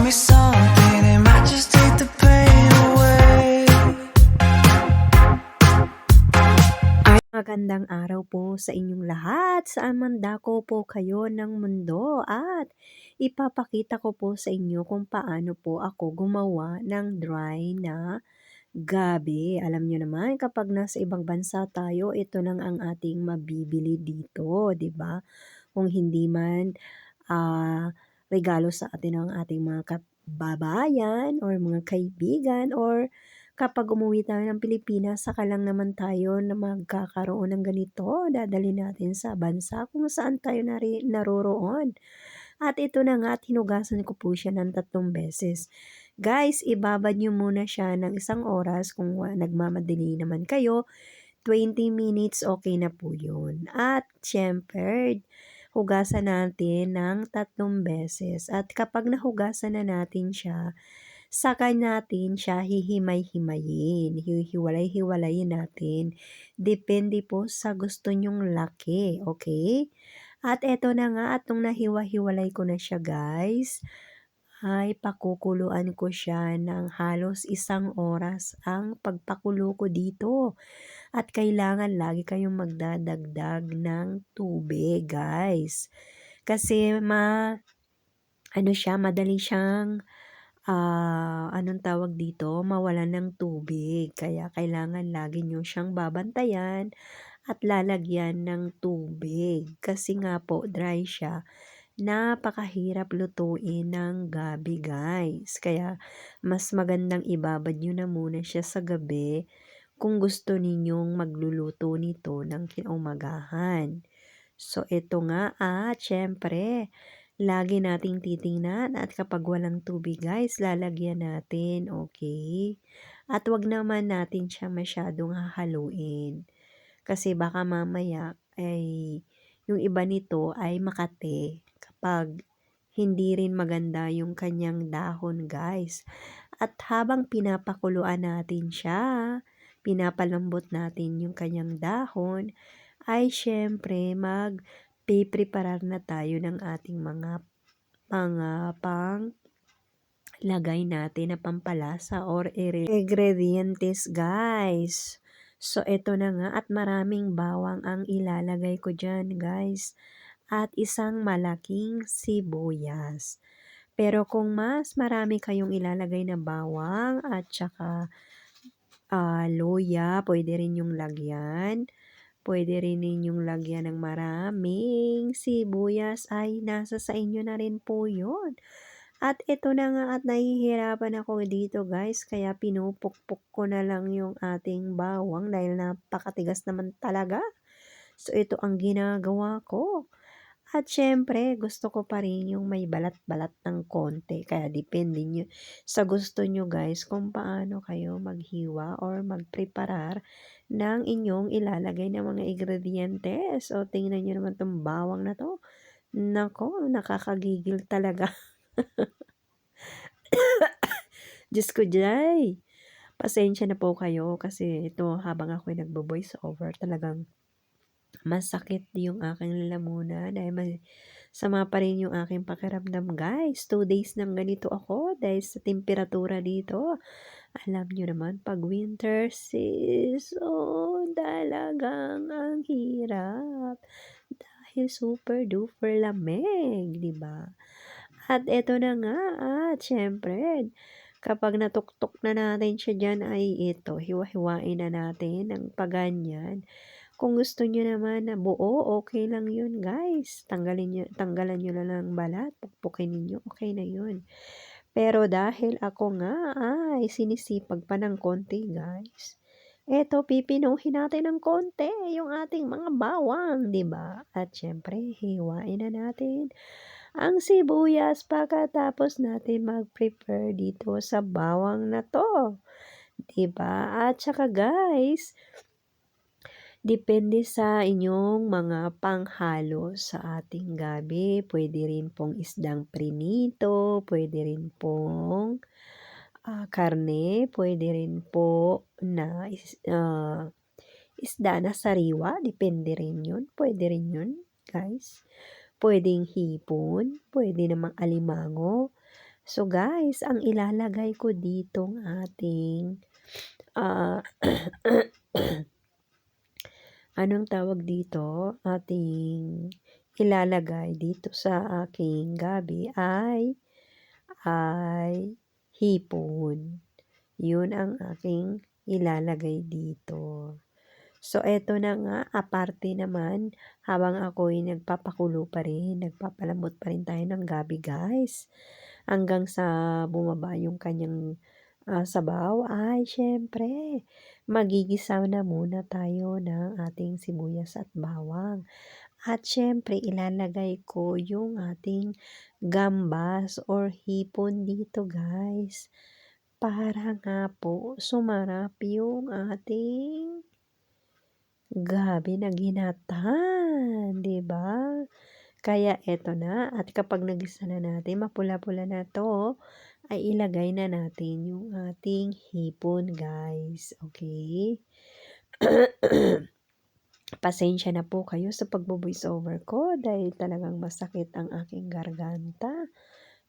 me something, it might just take the pain away. Magandang araw po sa inyong lahat. Saan man dako po kayo ng mundo at ipapakita ko po sa inyo kung paano po ako gumawa ng dry na gabi. Alam nyo naman kapag nasa ibang bansa tayo, ito lang ang ating mabibili dito, 'di ba? Kung hindi man regalo sa atin ng ating mga kababayan or mga kaibigan or kapag umuwi tayo ng Pilipinas, saka lang naman tayo na magkakaroon ng ganito, dadalhin natin sa bansa kung saan tayo naroroon. At ito na nga at hinugasan ko po siya ng 3 beses. Guys, ibabad nyo muna siya ng 1 oras kung nagmamadali naman kayo. 20 minutes, okay na po yun. At syempre, hugasan natin ng 3 beses. At kapag nahugasan na natin siya, saka natin siya hihimay-himayin. Hihiwalay-hiwalayin natin. Depende po sa gusto nyong laki, okay? At eto na nga, at nung nahiwa-hiwalay ko na siya guys, ay pakukuluan ko siya ng halos 1 oras ang pagpakulo ko dito. At kailangan lagi kayong magdadagdag ng tubig guys. Kasi ano siya, madali siyang anong tawag dito, mawalan ng tubig. Kaya kailangan lagi nyo siyang babantayan at lalagyan ng tubig. Kasi nga po, dry siya. Napakahirap lutuin ng gabi guys. Kaya mas magandang ibabad nyo na muna siya sa gabi kung gusto ninyong magluluto nito ng kinaumagahan. So, ito nga at syempre, lagi nating titingnan at kapag walang tubig guys, lalagyan natin, okay? At wag naman natin siya masyadong hahaluin. Kasi baka mamaya ay yung iba nito ay makate kapag hindi rin maganda yung kanyang dahon guys. At habang pinapakuluan natin siya, pinapalambot natin yung kanyang dahon, ay syempre mag-preparar na tayo ng ating mga pang lagay natin na pampalasa or ingredientes guys. So, ito na nga at maraming bawang ang ilalagay ko dyan guys. At isang malaking sibuyas. Pero kung mas marami kayong ilalagay na bawang at saka luya, pwede rin yung lagyan. Pwede rin ninyong lagyan ng maraming sibuyas ay nasa sa inyo na rin po yun. At ito na nga at nahihirapan ako dito guys, kaya pinupukpok ko na lang yung ating bawang dahil napakatigas naman talaga. So ito ang ginagawa ko. At syempre, gusto ko pa rin yung may balat-balat ng konti. Kaya depende nyo sa gusto nyo guys kung paano kayo maghiwa or magpreparar ng inyong ilalagay na mga ingredientes. So, tingnan nyo naman tong bawang na to. Nako, nakakagigil talaga. Diyos ko, Jay. Pasensya na po kayo kasi ito habang ako'y nagbo-voice over talagang masakit yung aking lalamunan dahil sama pa rin yung aking pakiramdam guys. 2 days nang ganito ako dahil sa temperatura dito. Alam nyo naman, pag winter season, talagang ang hirap. Dahil super duper lamig, di ba? At eto na nga, at syempre, kapag natuktok na natin siya dyan ay ito, hiwa-hiwain na natin ng paganyan. Kung gusto nyo naman na buo, okay lang yun guys. Tanggalan nyo lang ng balat, pukpukin ninyo, okay na yun. Pero dahil ako nga ay sinisipag pa ng konti guys. Eto, pipinuhin natin ng konti yung ating mga bawang, di ba? At syempre, hiwain na natin ang sibuyas pagkatapos natin mag-prepare dito sa bawang na to. Di ba? At saka guys, depende sa inyong mga panghalo sa ating gabi. Pwede rin pong isdang prinito, pwede rin pong karne, pwede rin po na isda na sariwa. Depende rin yun. Pwede rin yun, guys. Pwedeng hipon, pwede namang alimango. So guys, ang ilalagay ko ditong ating ah, anong tawag dito? Ating ilalagay dito sa aking gabi ay hipon. Yun ang aking ilalagay dito. So, eto na nga, aparte naman, habang ako'y nagpapakulo pa rin, nagpapalamot pa rin tayo ng gabi, guys. Hanggang sa bumaba yung kanyang sabaw, ay syempre, magigisa na muna tayo ng ating sibuyas at bawang. At syempre, ilalagay ko yung ating gambas or hipon dito, guys. Para nga po sumarap yung ating gabi na ginatan, 'di ba? Kaya eto na, at kapag nagisa na natin, mapula-pula na 'to, ay ilagay na natin yung ating hipon, guys, okay? Pasensya na po kayo sa pagvo-voice over ko dahil talagang masakit ang aking garganta,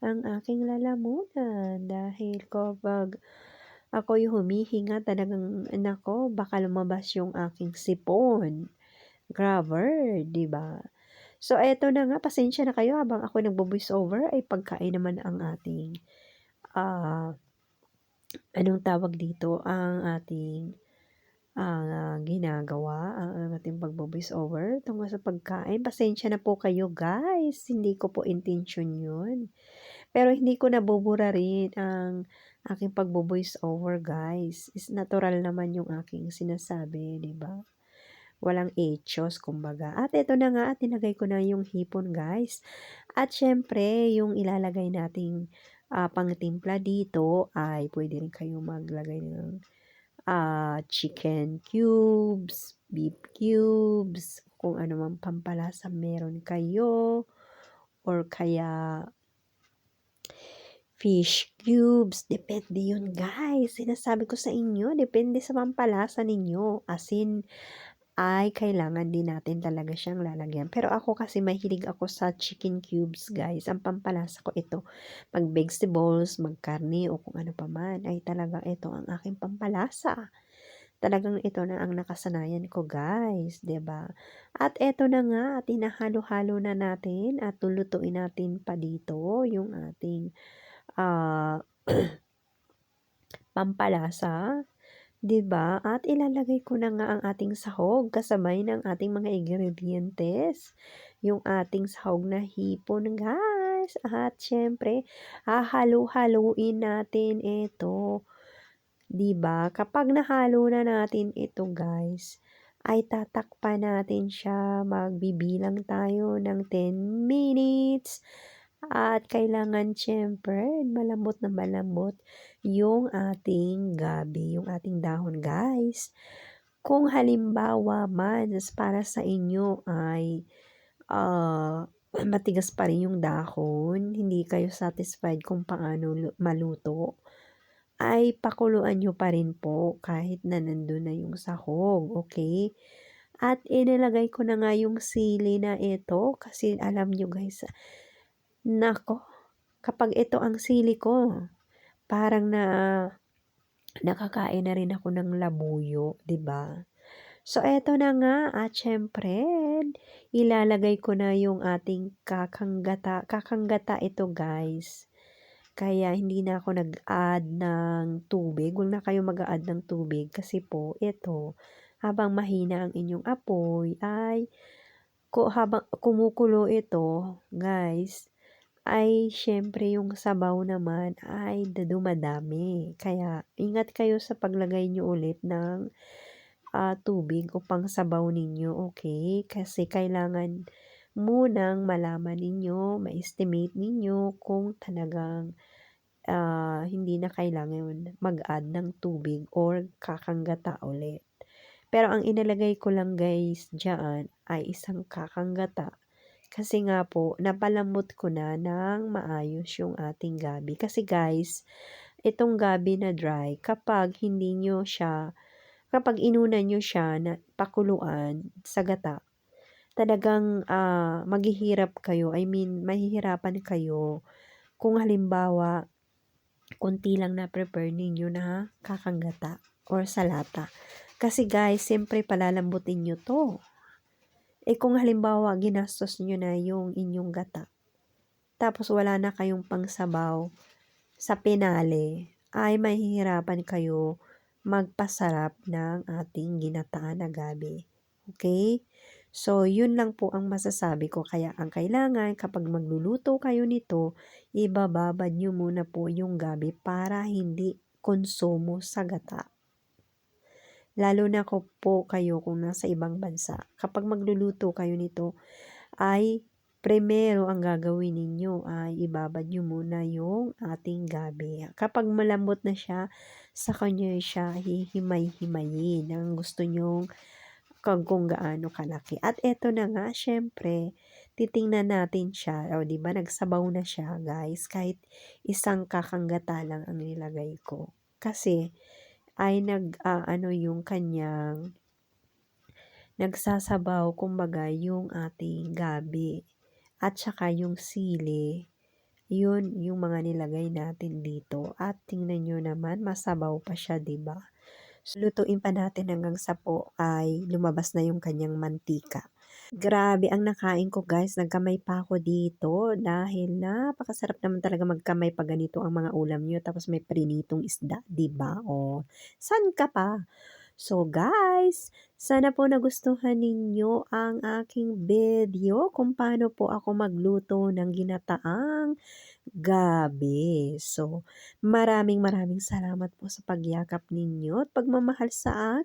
ang aking lalamunan, dahil kapag ako'y humihinga talagang naku, baka lumabas yung aking sipon. Grabber, 'di ba? So eto na nga, pasensya na kayo habang ako nagvo-voice over ay pagkain naman ang ating, ah, anong tawag dito, ang ating, ginagawa, ang ating pagvo-voice over tungkol sa pagkain. Pasensya na po kayo guys, hindi ko po intensyon 'yun. Pero hindi ko nabubura rin ang aking pagvo-voice over guys, is natural naman yung aking sinasabi, 'di ba? Walang etyos kumbaga. At eto na nga, at nilagay ko na yung hipon guys. At syempre, yung ilalagay nating pangtimpla dito ay pwede rin kayong maglagay ng chicken cubes, beef cubes, kung ano mang pampalasa meron kayo, or kaya fish cubes, depende yun guys. Sinasabi ko sa inyo, depende sa pampalasa ninyo. Asin ay kailangan din natin talaga siyang lalagyan. Pero ako kasi mahilig ako sa chicken cubes guys. Ang pampalasa ko ito. Pag vegetables, magkarne o kung ano pa man, ay talaga ito ang aking pampalasa. Talagang ito na ang nakasanayan ko guys, 'di ba? At eto na nga, at hinahalo-halo na natin at lulutuin natin pa dito yung ating ah, pampalasa, 'di ba? At ilalagay ko na nga ang ating sahog kasabay ng ating mga ingredientes, yung ating sahog na hipon, guys. At siyempre, hahalu-haluin natin ito, 'di ba? Kapag nahalo na natin ito, guys, ay tatakpan natin siya. Magbibilang tayo ng 10 minutes. At kailangan siyempre malambot na malambot yung ating gabi, yung ating dahon guys. Kung halimbawa man para sa inyo ay matigas pa rin yung dahon, hindi kayo satisfied kung paano maluto, ay pakuluan nyo pa rin po kahit na nandun na yung sahog, okay? At inilagay ko na nga yung sili na ito kasi alam nyo guys, nako, kapag ito ang sili ko, parang nakakain na rin ako ng labuyo, 'di ba? So eto na nga, at siyempre ilalagay ko na yung ating kakanggata. Kakanggata ito guys. Kaya hindi na ako nag-add ng tubig. Huwag na kayo mag-a-add ng tubig kasi po ito, habang mahina ang inyong apoy ay habang kumukulo ito, guys, ay siyempre yung sabaw naman ay dumadami. Kaya ingat kayo sa paglagay nyo ulit ng tubig o pangsabaw ninyo, okay? Kasi kailangan munang malaman ninyo, ma-estimate ninyo kung talagang hindi na kailangan mag-add ng tubig or kakanggata ulit. Pero ang inilagay ko lang guys diyan ay isang kakanggata. Kasi nga po, napalambot ko na ng maayos yung ating gabi. Kasi guys, itong gabi na dry, kapag inuna nyo siya na pakuluan sa gata, talagang maghihirap kayo, I mean, mahihirapan kayo kung halimbawa konti lang na prepare ninyo na kakang gata or salata. Kasi guys, siyempre palalambutin nyo 'to. Kung halimbawa ginastos nyo na yung inyong gata, tapos wala na kayong pangsabaw sa pinale, ay mahihirapan kayo magpasarap ng ating ginataan na gabi. Okay? So, yun lang po ang masasabi ko. Kaya ang kailangan kapag magluluto kayo nito, ibababad nyo muna po yung gabi para hindi konsumo sa gata. Lalo na po kayo kung nasa ibang bansa. Kapag magluluto kayo nito, ay primero ang gagawin ninyo ay ibabad nyo muna yung ating gabi. Kapag malambot na siya, sa kanya siya hihimay-himayin ang gusto nyong kung gaano kalaki. At eto na nga, syempre, titingnan natin siya. O, di ba, nagsabaw na siya, guys. Kahit isang kakanggata lang ang nilagay ko. Kasi, ay ano yung kanyang nagsasabaw, kumbaga, yung ating gabi. At saka yung sili, yun yung mga nilagay natin dito. At tingnan nyo naman, masabaw pa siya, di ba? So, lutuin pa natin hanggang sa po ay lumabas na yung kanyang mantika. Grabe ang nakain ko guys, nagkamay pa ako dito dahil napakasarap naman talaga magkamay pag ganito ang mga ulam nyo tapos may prinitong isda, 'di ba? Oh, san ka pa? So guys, sana po nagustuhan ninyo ang aking video kung paano po ako magluto ng ginataang gabi. So, maraming maraming salamat po sa pagyakap ninyo at pagmamahal sa akin.